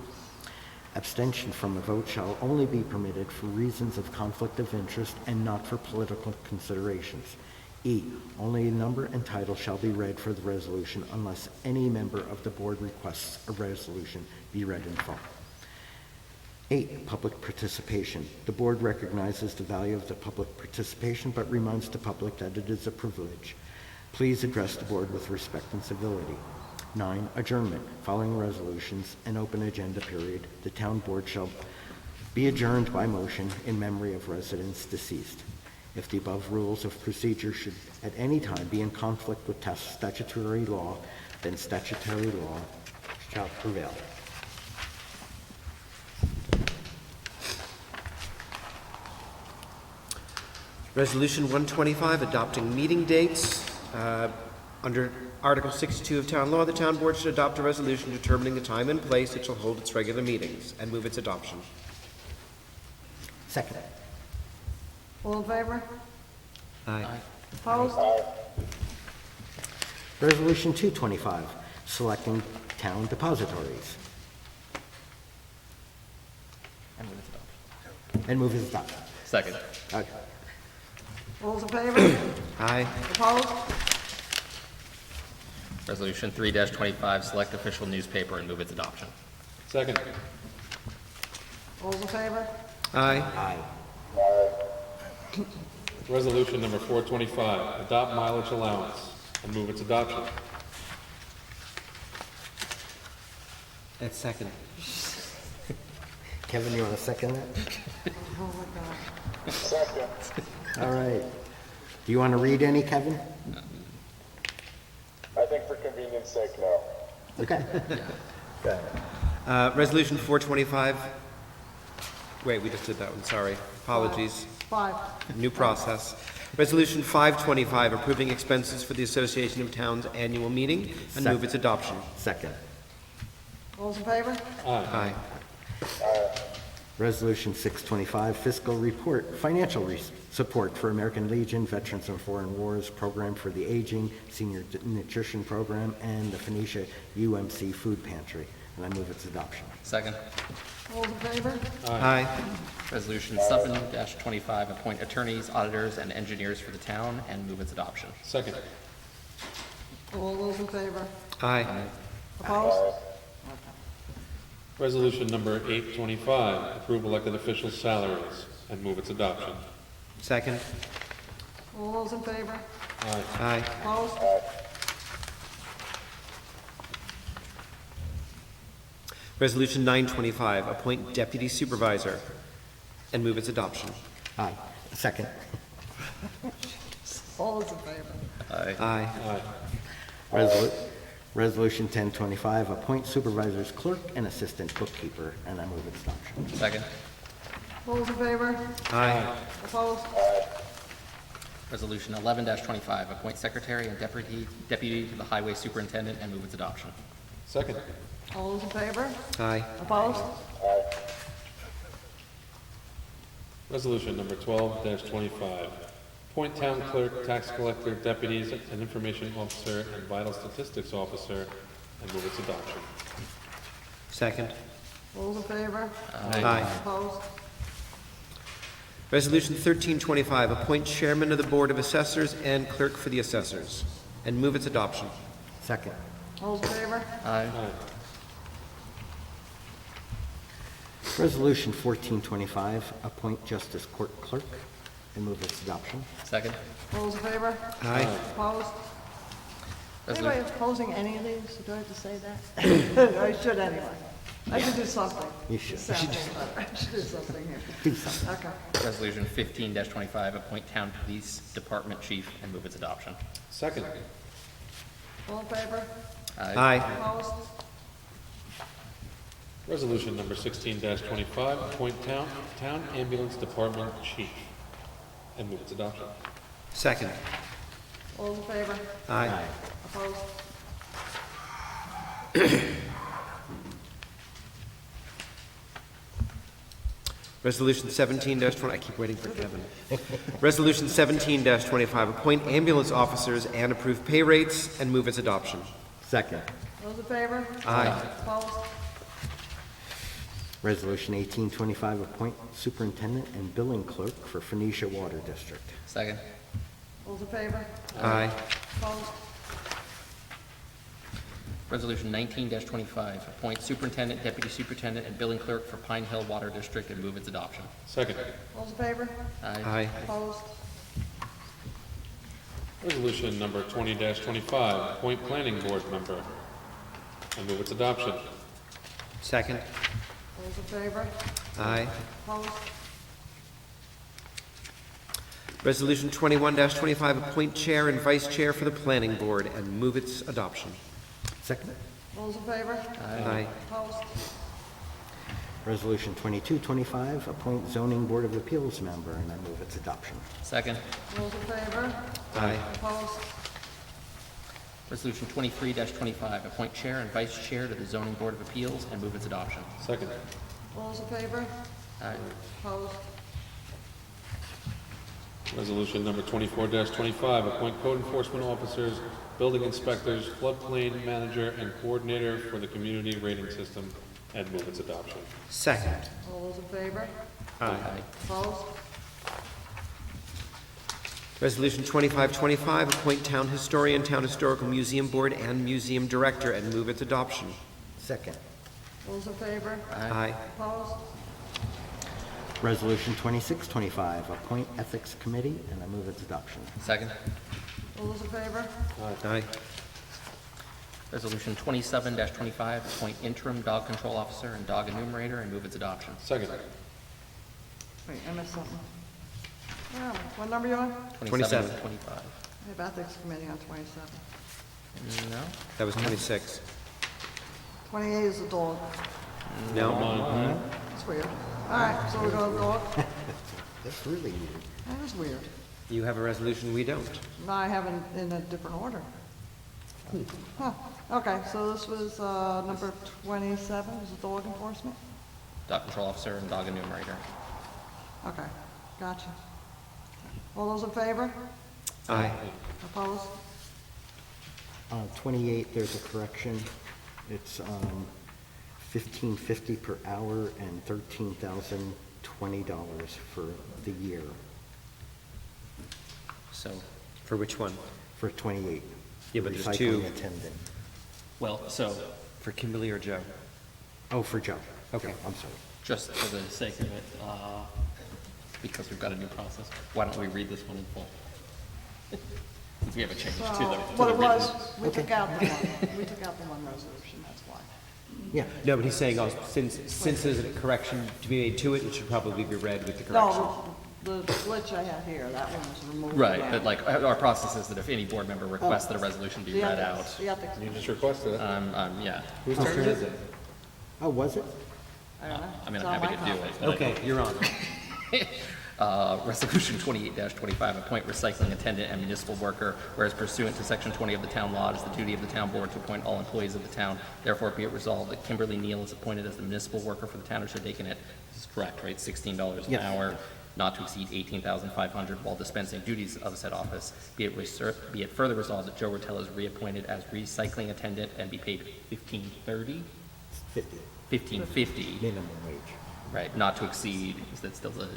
Abstention from a vote shall only be permitted for reasons of conflict of interest and not for political considerations. E, only a number and title shall be read for the resolution unless any member of the board requests a resolution be read in full. 8, public participation. The board recognizes the value of the public participation but reminds the public that it is a privilege. Please address the board with respect and civility. 9, adjournment. Following resolutions and open agenda period, the town board shall be adjourned by motion in memory of residents deceased. If the above rules of procedure should at any time be in conflict with statutory law, then statutory law shall prevail. Resolution 125, adopting meeting dates. Under Article 62 of Town Law, the Town Board should adopt a resolution determining the time and place it shall hold its regular meetings and move its adoption. Second. All in favor? Aye. Opposed? Resolution 225, selecting town depositories. And move its adoption. Second. All those in favor? Aye. Opposed? Resolution 3-25, select official newspaper and move its adoption. Second. All those in favor? Aye. Aye. Resolution number 425, adopt mileage allowance and move its adoption. That's second. Kevin, you want to second that? Oh, my God. Second. All right. Do you want to read any, Kevin? I think for convenience sake, no. Okay. Go ahead. Resolution 425. Wait, we just did that one, sorry. Apologies. 5. New process. Resolution 525, approving expenses for the Association of Towns annual meeting and move its adoption. Second. All those in favor? Aye. Resolution 625, fiscal report, financial support for American Legion, Veterans of Foreign Wars, Program for the Aging, Senior Nutrition Program, and the Phoenicia UMC Food Pantry. And I move its adoption. Second. All those in favor? Aye. Resolution 7-25, appoint attorneys, auditors, and engineers for the town and move its adoption. Second. All those in favor? Aye. Opposed? Resolution number 825, approve elected officials' salaries and move its adoption. Second. All those in favor? Aye. Opposed? Resolution 925, appoint deputy supervisor and move its adoption. Aye. Second. All those in favor? Aye. Resolution 1025, appoint supervisors clerk and assistant bookkeeper, and I move its adoption. Second. All those in favor? Aye. Opposed? Resolution 11-25, appoint secretary and deputy to the highway superintendent and move its adoption. Second. All those in favor? Aye. Opposed? Resolution number 12-25, appoint town clerk, tax collector, deputies, and information officer, and vital statistics officer, and move its adoption. Second. All those in favor? Aye. Opposed? Resolution 1325, appoint chairman of the Board of Assessors and clerk for the assessors and move its adoption. Second. All those in favor? Aye. Resolution 1425, appoint justice court clerk, and move its adoption. Second. All those in favor? Aye. Opposed? Resolu- Anybody opposing any of these? Do I have to say that? I should anyway. I should do something. You should. Sounds better. I should do something here. Do something. Okay. Resolution 15-25, appoint town police department chief and move its adoption. Second. All in favor? Aye. Opposed? Resolution number 16-25, appoint town ambulance department chief and move its adoption. Second. All in favor? Aye. Opposed? Resolution 17-20, I keep waiting for Kevin. Resolution 17-25, appoint ambulance officers and approve pay rates and move its adoption. Second. Those in favor? Aye. Opposed? Resolution 1825, appoint superintendent and billing clerk for Phoenicia Water District. Second. Those in favor? Aye. Opposed? Resolution 19-25, appoint superintendent, deputy superintendent, and billing clerk for Pine Hill Water District and move its adoption. Second. Those in favor? Aye. Opposed? Resolution number 20-25, appoint planning board member and move its adoption. Second. Those in favor? Aye. Opposed? Resolution 21-25, appoint chair and vice chair for the planning board and move its adoption. Second. Those in favor? Aye. Opposed? Resolution 2225, appoint zoning board of appeals member, and I move its adoption. Second. Those in favor? Aye. Opposed? Resolution 23-25, appoint chair and vice chair to the zoning board of appeals and move its adoption. Second. Those in favor? Aye. Opposed? Resolution number 24-25, appoint code enforcement officers, building inspectors, floodplain manager, and coordinator for the community rating system and move its adoption. Second. All those in favor? Aye. Opposed? Resolution 2525, appoint town historian, town historical museum board, and museum director and move its adoption. Second. Those in favor? Aye. Opposed? Resolution 2625, appoint ethics committee, and I move its adoption. Second. All those in favor? Aye. Resolution 27-25, appoint interim dog control officer and dog enumerator and move its adoption. Second. Wait, I missed something. Yeah, what number you on? 27. 25. I have ethics committee on 27. No? That was 26. 28 is the dog. No? That's weird. All right, so we're going to dog. That's really weird. That is weird. You have a resolution, we don't. No, I have in a different order. Huh, okay, so this was, number 27, is the dog enforcement? Dog control officer and dog enumerator. Okay, gotcha. All those in favor? Aye. Opposed? 28, there's a correction. It's $15.50 per hour and $13,020 for the year, So, For which one? for 28. Yeah, but there's Recycling two. attendant. well, so, For Kimberly or Joe? Oh, for Joe. Okay. Joe, I'm sorry. just for the sake of it, because we've got a new process, why don't we read this one in full? Since we have a change to the, So, to what the it was, written. we took out the one, we took out the one resolution, that's why. Yeah, No, but he's saying, oh, since there's a correction to be made to it, it should probably be read with the correction. No, the glitch I have here, that one was removed. Right, but like, our process is that if any board member requests that a resolution be The read ethics- out, The ethics, You just requested it. yeah, Whose turn is it? oh, was it? I don't know. I mean, It's I'm on happy my to do copy. it. but I Okay, you're on. Resolution 28-25, appoint recycling attendant and municipal worker, whereas pursuant to Section 20 of the town law, it is the duty of the town board to appoint all employees of the town. Therefore, be it resolved that Kimberly Neal is appointed as the municipal worker for the town of Shandaken at, this is correct, right, $16 an Yes. hour, not to exceed $18,500 while dispensing duties of said office. Be it further resolved that Joe Rotella is reappointed as recycling attendant and be paid $15.30, 50, $15.50, minimum wage. right, not to exceed, is that still the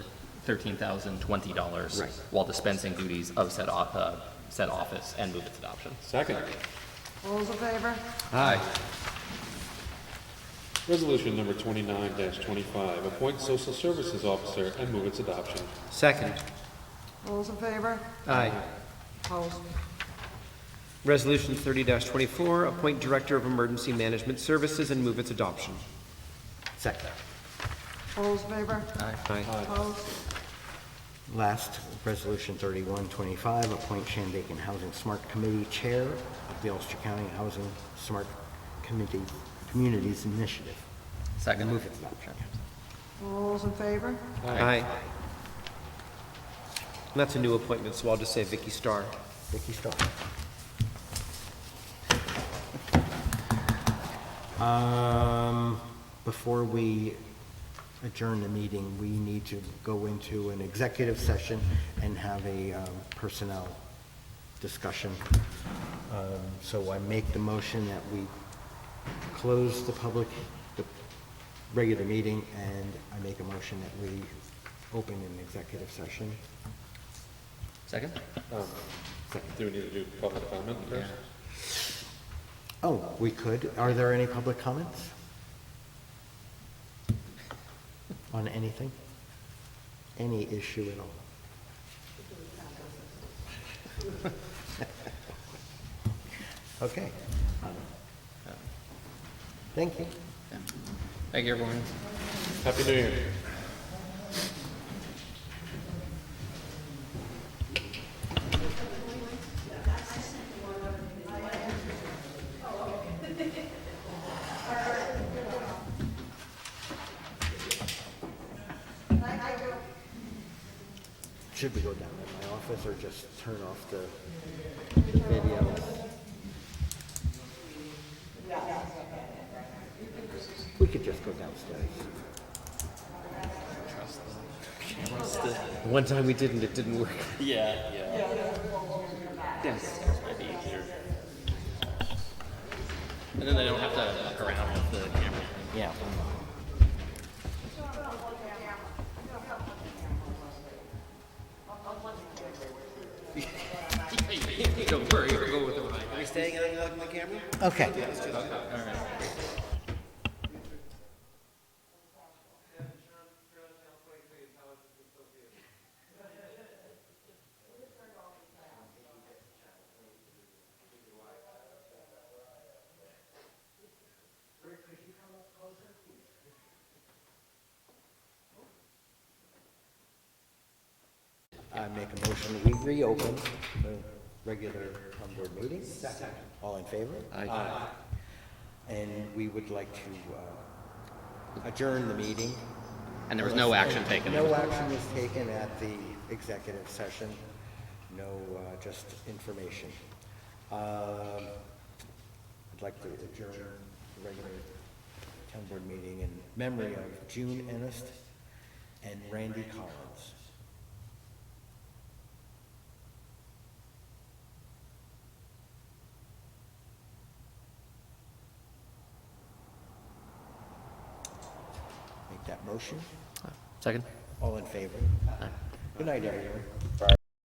$13,020? Right. While dispensing duties of said office and move its adoption. Second. All those in favor? Aye. Resolution number 29-25, appoint social services officer and move its adoption. Second. All those in favor? Aye. Opposed? Resolution 30-24, appoint director of emergency management services and move its adoption. Second. All those in favor? Aye. Opposed? Last, Resolution 3125, appoint Shandaken Housing Smart Committee Chair of the Ulster County Housing Smart Communities Initiative. Second. Move its adoption. All those in favor? Aye. And that's a new appointment, so I'll just say Vicky Starr. Vicky Starr. Before we adjourn the meeting, we need to go into an executive session and have a personnel discussion. So I make the motion that we close the regular meeting, and I make a motion that we open an executive session. Second? Do we need to do public comment first? Oh, we could. Are there any public comments? On anything? Any issue at all? Okay. Thank you. Thank you, everyone. Happy New Year. Should we go down to my office or just turn off the video? We could just go downstairs. One time we didn't, it didn't work. Yeah. Yes. Might be easier. And then they don't have to muck around with the camera. Yeah. Don't worry, we'll go with the mic. Are we staying and unplugging the camera? Okay. All right. I make a motion that we reopen the regular town board meeting. All in favor? Aye. And we would like to adjourn the meeting. And there was no action taken. No action was taken at the executive session. No, just information. I'd like to adjourn the regular town board meeting in memory of June Ennis and Randy Collins. Make that motion. Second? All in favor? Good night, everyone.